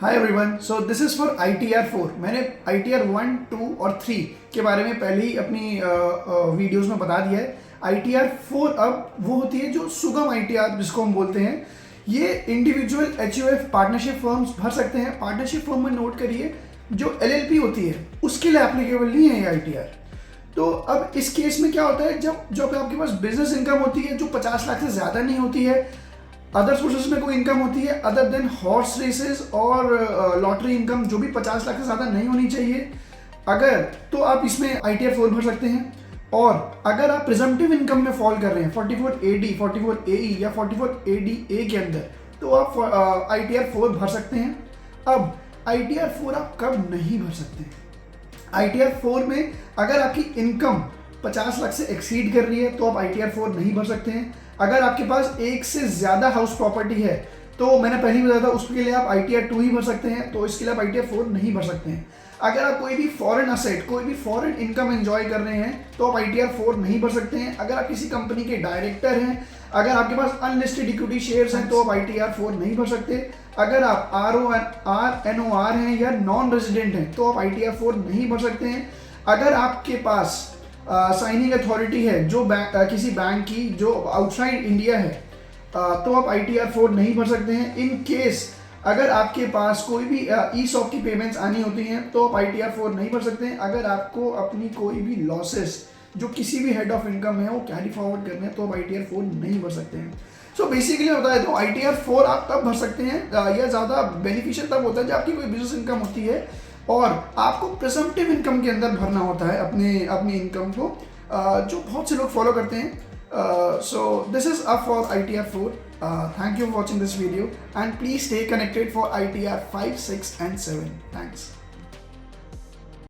Hi everyone, so this is for ITR 4। मैंने ITR 1, 2 और 3 के बारे में पहले ही अपनी वीडियोस में बता दिया है। ITR 4 अब वो होती है जो सुगम ITR जिसको हम बोलते हैं। ये इंडिविजुअल HUF पार्टनरशिप फर्म्स भर सकते हैं। पार्टनरशिप फर्म में नोट करिए जो LLP होती है उसके लिए एप्लीकेबल नहीं है ये ITR। तो अब इस केस में क्या होता है, जब आपके पास बिजनेस इनकम होती है जो 50 लाख से ज़्यादा नहीं होती है, अदर सोर्सेज में कोई इनकम होती है अदर देन हॉर्स रेसेस और लॉटरी इनकम जो भी 50 लाख से ज़्यादा नहीं होनी चाहिए, अगर तो आप इसमें ITR 4 भर सकते हैं। और अगर आप प्रिजम्पटिव इनकम में फॉल कर रहे हैं 44AD, 44AE या 44ADA के अंदर, तो आप ITR 4 भर सकते हैं। अब ITR 4 आप कब नहीं भर सकते हैं? ITR 4 में अगर आपकी इनकम 50 लाख से एक्सीड कर रही है तो आप ITR 4 नहीं भर सकते हैं। अगर आपके पास एक से ज़्यादा हाउस प्रॉपर्टी है तो मैंने पहले ही बताया था उसके लिए आप ITR 2 ही भर सकते हैं, तो इसके लिए आप ITR 4 नहीं भर सकते हैं। अगर आप कोई भी फॉरेन असेट, कोई भी फॉरेन इनकम एंजॉय कर रहे हैं तो आप ITR 4 नहीं भर सकते हैं। अगर आप किसी कंपनी के डायरेक्टर हैं, अगर आपके पास अनलिस्टेड इक्विटी शेयर्स हैं तो आप ITR 4 नहीं भर सकते। अगर आप RNOR हैं या नॉन रेजिडेंट हैं तो आप ITR 4 नहीं भर सकते हैं। अगर आपके पास साइनिंग अथॉरिटी है जो किसी बैंक की जो आउटसाइड इंडिया है तो आप ITR 4 नहीं भर सकते हैं। इन केस अगर आपके पास कोई भी ESOP की पेमेंट्स आनी होती हैं तो आप ITR 4 नहीं भर सकते हैं। अगर आपको अपनी कोई भी लॉसेस जो किसी भी हेड ऑफ इनकम है वो कैरी फॉरवर्ड करने हैं तो आप ITR 4 नहीं भर सकते हैं। सो बेसिकली होता है तो ITR 4 आप तब भर सकते हैं या ज़्यादा बेनिफिशियल तब होता है जब आपकी कोई बिजनेस इनकम होती है और आपको प्रिजम्पटिव इनकम के अंदर भरना होता है अपनी इनकम को, जो बहुत से लोग फॉलो करते हैं। So this is up for ITR 4। Thank you for watching this video and please stay connected for ITR 5, 6 and 7। Thanks.